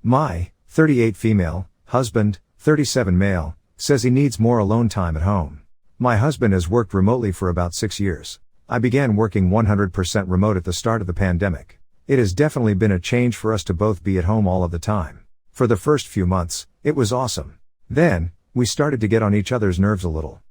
My 38 female husband, 37 male, says he needs more alone time at home. My husband has worked remotely for about 6 years. I began working 100% remote at the start of the pandemic. It has definitely been a change for us to both be at home all of the time. For the first few months, it was awesome. Then, we started to get on each other's nerves a little.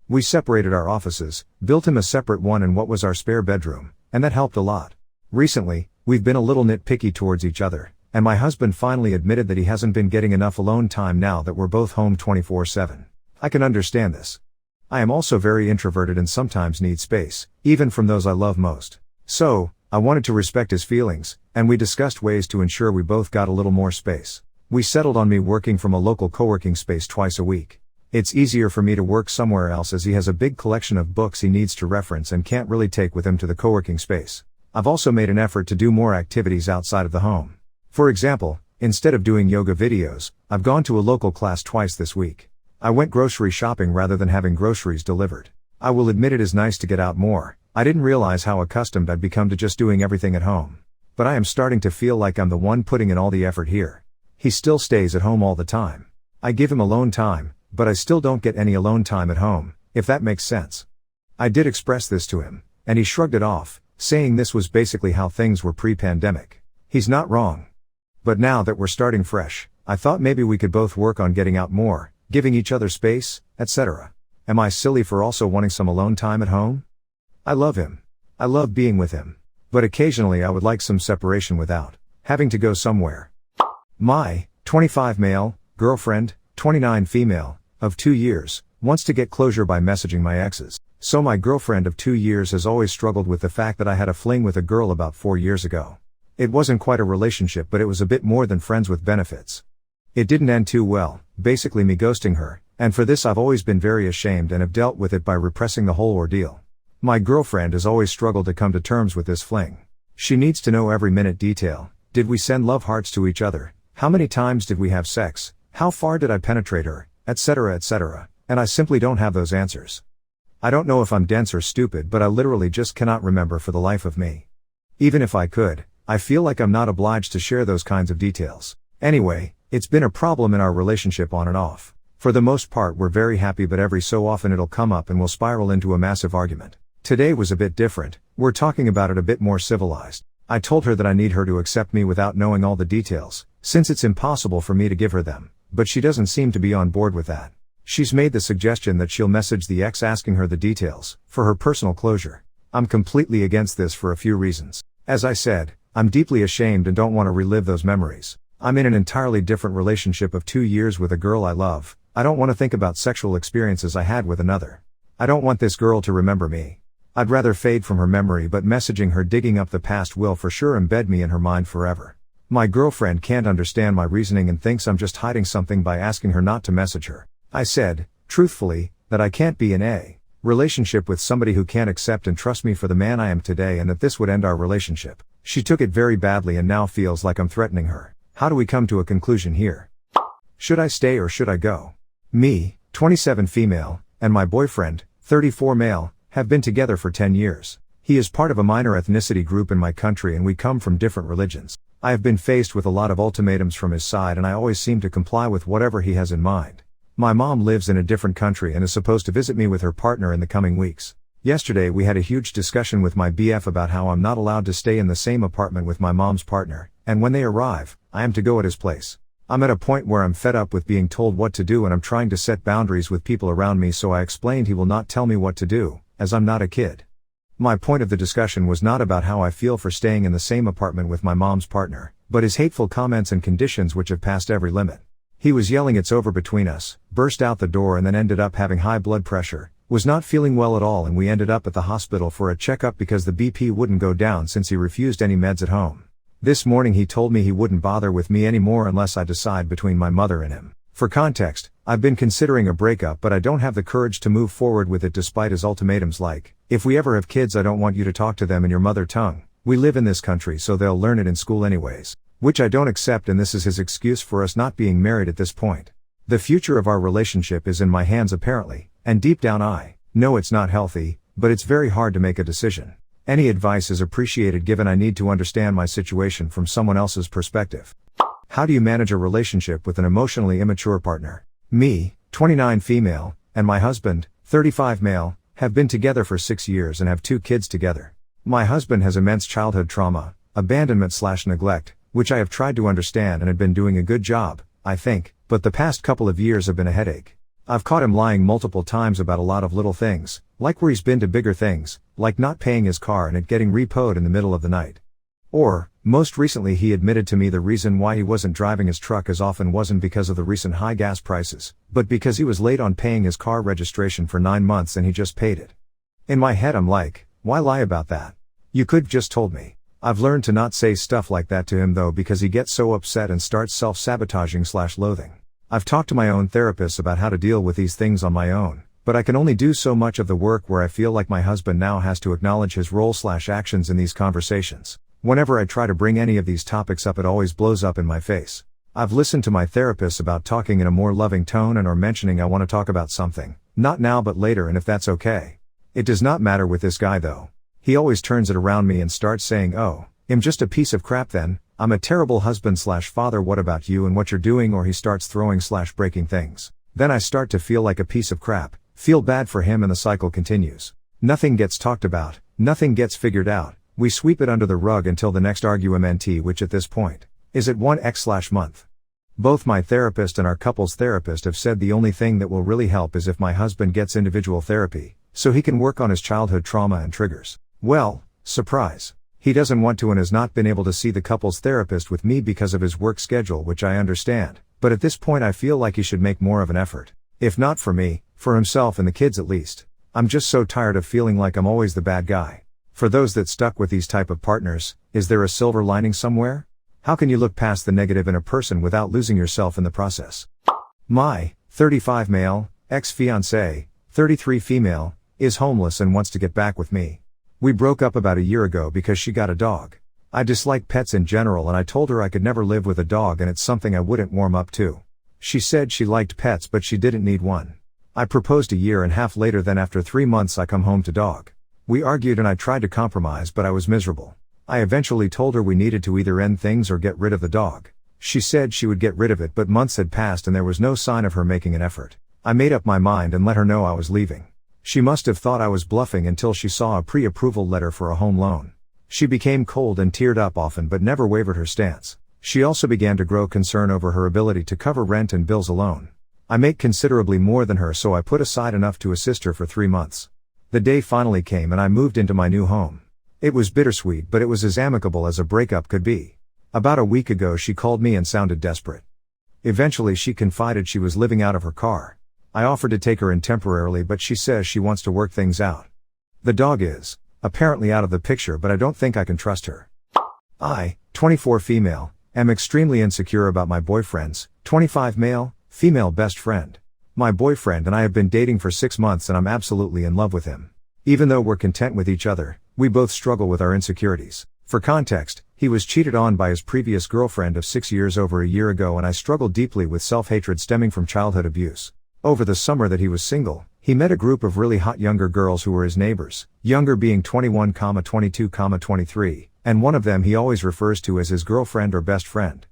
We separated our offices, built him a separate one in what was our spare bedroom, and that helped a lot. Recently, we've been a little nitpicky towards each other, and my husband finally admitted that he hasn't been getting enough alone time now that we're both home 24/7. I can understand this. I am also very introverted and sometimes need space, even from those I love most. So, I wanted to respect his feelings, and we discussed ways to ensure we both got a little more space. We settled on me working from a local co-working space twice a week. It's easier for me to work somewhere else as he has a big collection of books he needs to reference and can't really take with him to the co-working space. I've also made an effort to do more activities outside of the home. For example, instead of doing yoga videos, I've gone to a local class twice this week. I went grocery shopping rather than having groceries delivered. I will admit it is nice to get out more. I didn't realize how accustomed I'd become to just doing everything at home. But I am starting to feel like I'm the one putting in all the effort here. He still stays at home all the time. I give him alone time, but I still don't get any alone time at home, if that makes sense. I did express this to him, and he shrugged it off, saying this was basically how things were pre-pandemic. He's not wrong. But now that we're starting fresh, I thought maybe we could both work on getting out more, giving each other space, etc. Am I silly for also wanting some alone time at home? I love him. I love being with him. But occasionally I would like some separation without having to go somewhere. My 25 male girlfriend, 29 female, of 2 years, wants to get closure by messaging my exes. So my girlfriend of 2 years has always struggled with the fact that I had a fling with a girl about 4 years ago. It wasn't quite a relationship, but it was a bit more than friends with benefits. It didn't end too well, basically me ghosting her, and for this I've always been very ashamed and have dealt with it by repressing the whole ordeal. My girlfriend has always struggled to come to terms with this fling. She needs to know every minute detail. Did we send love hearts to each other? How many times did we have sex? How far did I penetrate her? Etc. etc. And I simply don't have those answers. I don't know if I'm dense or stupid, but I literally just cannot remember for the life of me. Even if I could, I feel like I'm not obliged to share those kinds of details. Anyway, it's been a problem in our relationship on and off. For the most part we're very happy, but every so often it'll come up and we'll spiral into a massive argument. Today was a bit different. We're talking about it a bit more civilized. I told her that I need her to accept me without knowing all the details, since it's impossible for me to give her them, but she doesn't seem to be on board with that. She's made the suggestion that she'll message the ex asking her the details, for her personal closure. I'm completely against this for a few reasons. As I said, I'm deeply ashamed and don't want to relive those memories. I'm in an entirely different relationship of 2 years with a girl I love. I don't want to think about sexual experiences I had with another. I don't want this girl to remember me. I'd rather fade from her memory, but messaging her digging up the past will for sure embed me in her mind forever. My girlfriend can't understand my reasoning and thinks I'm just hiding something by asking her not to message her. I said, truthfully, that I can't be in a relationship with somebody who can't accept and trust me for the man I am today, and that this would end our relationship. She took it very badly and now feels like I'm threatening her. How do we come to a conclusion here? Should I stay or should I go? Me, 27 female, and my boyfriend, 34 male, have been together for 10 years. He is part of a minor ethnicity group in my country and we come from different religions. I have been faced with a lot of ultimatums from his side and I always seem to comply with whatever he has in mind. My mom lives in a different country and is supposed to visit me with her partner in the coming weeks. Yesterday we had a huge discussion with my BF about how I'm not allowed to stay in the same apartment with my mom's partner, and when they arrive, I am to go at his place. I'm at a point where I'm fed up with being told what to do and I'm trying to set boundaries with people around me, so I explained he will not tell me what to do, as I'm not a kid. My point of the discussion was not about how I feel for staying in the same apartment with my mom's partner, but his hateful comments and conditions which have passed every limit. He was yelling "It's over" between us, burst out the door and then ended up having high blood pressure, was not feeling well at all, and we ended up at the hospital for a checkup because the BP wouldn't go down since he refused any meds at home. This morning he told me he wouldn't bother with me anymore unless I decide between my mother and him. For context, I've been considering a breakup, but I don't have the courage to move forward with it despite his ultimatums like, if we ever have kids I don't want you to talk to them in your mother tongue. We live in this country so they'll learn it in school anyways. Which I don't accept, and this is his excuse for us not being married at this point. The future of our relationship is in my hands apparently, and deep down I know it's not healthy, but it's very hard to make a decision. Any advice is appreciated given I need to understand my situation from someone else's perspective. How do you manage a relationship with an emotionally immature partner? Me, 29 female, and my husband, 35 male, have been together for 6 years and have 2 kids together. My husband has immense childhood trauma, abandonment/neglect, which I have tried to understand and had been doing a good job, I think, but the past couple of years have been a headache. I've caught him lying multiple times about a lot of little things, like where he's been to bigger things, like not paying his car and it getting repoed in the middle of the night. Or, most recently he admitted to me the reason why he wasn't driving his truck as often wasn't because of the recent high gas prices, but because he was late on paying his car registration for 9 months and he just paid it. In my head I'm like, why lie about that? You could've just told me. I've learned to not say stuff like that to him though because he gets so upset and starts self-sabotaging/loathing. I've talked to my own therapist about how to deal with these things on my own, but I can only do so much of the work where I feel like my husband now has to acknowledge his role/actions in these conversations. Whenever I try to bring any of these topics up it always blows up in my face. I've listened to my therapist about talking in a more loving tone and or mentioning I want to talk about something, not now but later and if that's okay. It does not matter with this guy though. He always turns it around me and starts saying, oh, I'm just a piece of crap then, I'm a terrible husband/father, what about you and what you're doing, or he starts throwing/breaking things. Then I start to feel like a piece of crap, feel bad for him and the cycle continues. Nothing gets talked about, nothing gets figured out. We sweep it under the rug until the next argument, which at this point is at 1x/month. Both my therapist and our couples therapist have said the only thing that will really help is if my husband gets individual therapy, so he can work on his childhood trauma and triggers. Well, surprise. He doesn't want to and has not been able to see the couples therapist with me because of his work schedule, which I understand, but at this point I feel like he should make more of an effort. If not for me, for himself and the kids at least. I'm just so tired of feeling like I'm always the bad guy. For those that stuck with these type of partners, is there a silver lining somewhere? How can you look past the negative in a person without losing yourself in the process? My 35 male, ex-fiancee, 33 female, is homeless and wants to get back with me. We broke up about a year ago because she got a dog. I dislike pets in general and I told her I could never live with a dog and it's something I wouldn't warm up to. She said she liked pets but she didn't need one. I proposed a year and a half later, then after 3 months I come home to dog. We argued and I tried to compromise but I was miserable. I eventually told her we needed to either end things or get rid of the dog. She said she would get rid of it but months had passed and there was no sign of her making an effort. I made up my mind and let her know I was leaving. She must have thought I was bluffing until she saw a pre-approval letter for a home loan. She became cold and teared up often but never wavered her stance. She also began to grow concern over her ability to cover rent and bills alone. I make considerably more than her so I put aside enough to assist her for 3 months. The day finally came and I moved into my new home. It was bittersweet but it was as amicable as a breakup could be. About a week ago she called me and sounded desperate. Eventually she confided she was living out of her car. I offered to take her in temporarily but she says she wants to work things out. The dog is, apparently out of the picture but I don't think I can trust her. I, 24 female, am extremely insecure about my boyfriend's, 25 male, female best friend. My boyfriend and I have been dating for 6 months and I'm absolutely in love with him. Even though we're content with each other, we both struggle with our insecurities. For context, he was cheated on by his previous girlfriend of 6 years over a year ago and I struggled deeply with self-hatred stemming from childhood abuse. Over the summer that he was single, he met a group of really hot younger girls who were his neighbors, younger being 21, 22, 23, and one of them he always refers to as his girlfriend or best friend.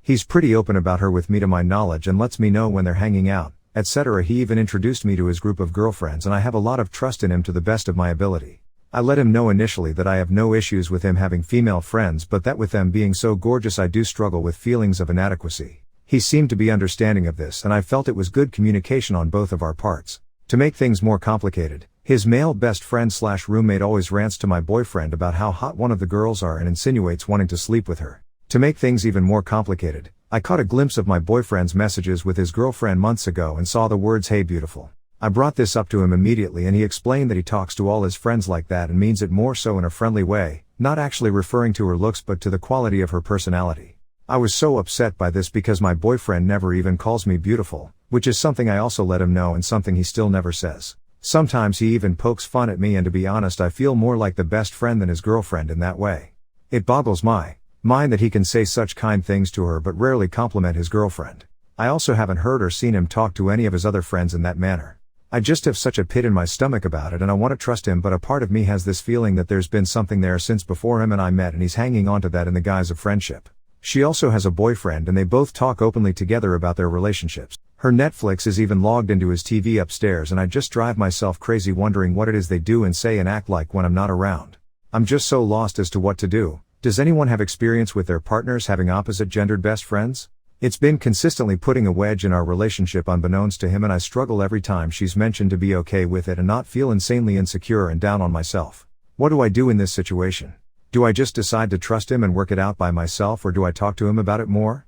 He's pretty open about her with me to my knowledge and lets me know when they're hanging out, etc. He even introduced me to his group of girlfriends and I have a lot of trust in him to the best of my ability. I let him know initially that I have no issues with him having female friends but that with them being so gorgeous I do struggle with feelings of inadequacy. He seemed to be understanding of this and I felt it was good communication on both of our parts. To make things more complicated, his male best friend/roommate always rants to my boyfriend about how hot one of the girls are and insinuates wanting to sleep with her. To make things even more complicated, I caught a glimpse of my boyfriend's messages with his girlfriend months ago and saw the words "Hey beautiful." I brought this up to him immediately and he explained that he talks to all his friends like that and means it more so in a friendly way, not actually referring to her looks but to the quality of her personality. I was so upset by this because my boyfriend never even calls me beautiful, which is something I also let him know and something he still never says. Sometimes he even pokes fun at me and to be honest I feel more like the best friend than his girlfriend in that way. It boggles my mind that he can say such kind things to her but rarely compliment his girlfriend. I also haven't heard or seen him talk to any of his other friends in that manner. I just have such a pit in my stomach about it and I want to trust him but a part of me has this feeling that there's been something there since before him and I met and he's hanging on to that in the guise of friendship. She also has a boyfriend and they both talk openly together about their relationships. Her Netflix is even logged into his TV upstairs and I just drive myself crazy wondering what it is they do and say and act like when I'm not around. I'm just so lost as to what to do. Does anyone have experience with their partners having opposite gendered best friends? It's been consistently putting a wedge in our relationship unbeknownst to him and I struggle every time she's mentioned to be okay with it and not feel insanely insecure and down on myself. What do I do in this situation? Do I just decide to trust him and work it out by myself or do I talk to him about it more?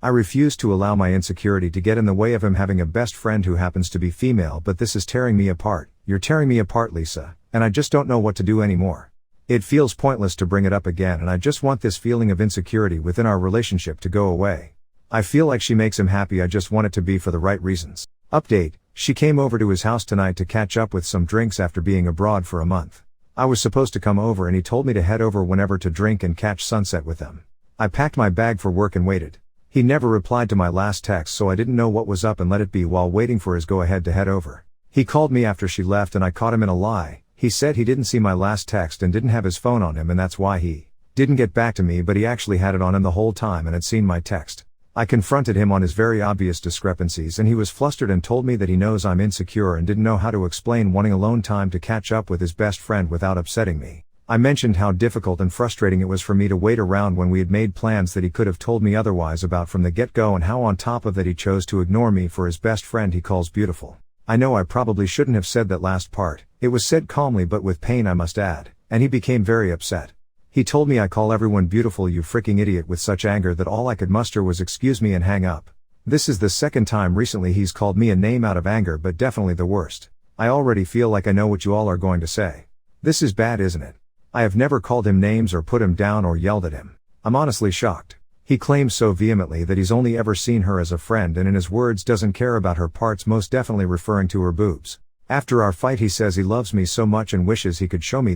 I refuse to allow my insecurity to get in the way of him having a best friend who happens to be female, but this is tearing me apart. You're tearing me apart, Lisa, and I just don't know what to do anymore. It feels pointless to bring it up again and I just want this feeling of insecurity within our relationship to go away. I feel like she makes him happy, I just want it to be for the right reasons. Update, she came over to his house tonight to catch up with some drinks after being abroad for a month. I was supposed to come over and he told me to head over whenever to drink and catch sunset with them. I packed my bag for work and waited. He never replied to my last text so I didn't know what was up and let it be while waiting for his go-ahead to head over. He called me after she left and I caught him in a lie. He said he didn't see my last text and didn't have his phone on him and that's why he didn't get back to me, but he actually had it on him the whole time and had seen my text. I confronted him on his very obvious discrepancies and he was flustered and told me that he knows I'm insecure and didn't know how to explain wanting alone time to catch up with his best friend without upsetting me. I mentioned how difficult and frustrating it was for me to wait around when we had made plans that he could have told me otherwise about from the get-go and how on top of that he chose to ignore me for his best friend he calls beautiful. I know I probably shouldn't have said that last part. It was said calmly but with pain I must add, and he became very upset. He told me I call everyone beautiful, you freaking idiot, with such anger that all I could muster was excuse me and hang up. This is the second time recently he's called me a name out of anger, but definitely the worst. I already feel like I know what you all are going to say. This is bad, isn't it? I have never called him names or put him down or yelled at him. I'm honestly shocked. He claims so vehemently that he's only ever seen her as a friend and in his words doesn't care about her parts, most definitely referring to her boobs. After our fight he says he loves me so much and wishes he could show me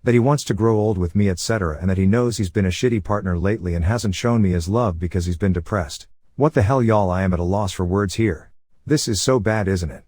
that he wants to grow old with me, etc., and that he knows he's been a shitty partner lately and hasn't shown me his love because he's been depressed. What the hell, y'all, I am at a loss for words here. This is so bad, isn't it?